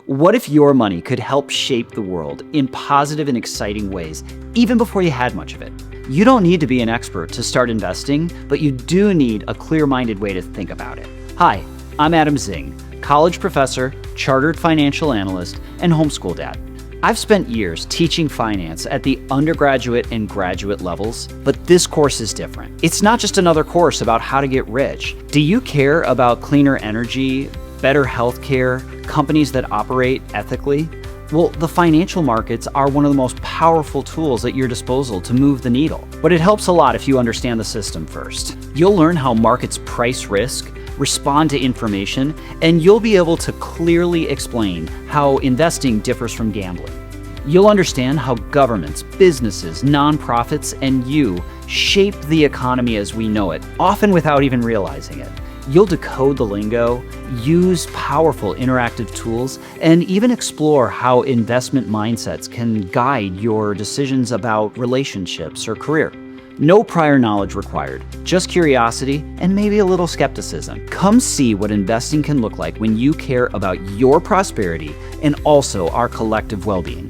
What if your money could help shape the world in positive and exciting ways, even before you had much of it? You don't need to be an expert to start investing, but you do need a clear-minded way to think about it. Hi, I'm Adam Zingg, college professor, chartered financial analyst, and homeschool dad. I've spent years teaching finance at the undergraduate and graduate levels, but this course is different. It's not just another course about how to get rich. Do you care about cleaner energy, better healthcare, companies that operate ethically? Well, the financial markets are one of the most powerful tools at your disposal to move the needle. But it helps a lot if you understand the system first. You'll learn how markets price risk, respond to information, and you'll be able to clearly explain how investing differs from gambling. You'll understand how governments, businesses, nonprofits, and you shape the economy as we know it, often without even realizing it. You'll decode the lingo, use powerful interactive tools, and even explore how investment mindsets can guide your decisions about relationships or career. No prior knowledge required, just curiosity and maybe a little skepticism. Come see what investing can look like when you care about your prosperity and also our collective well-being.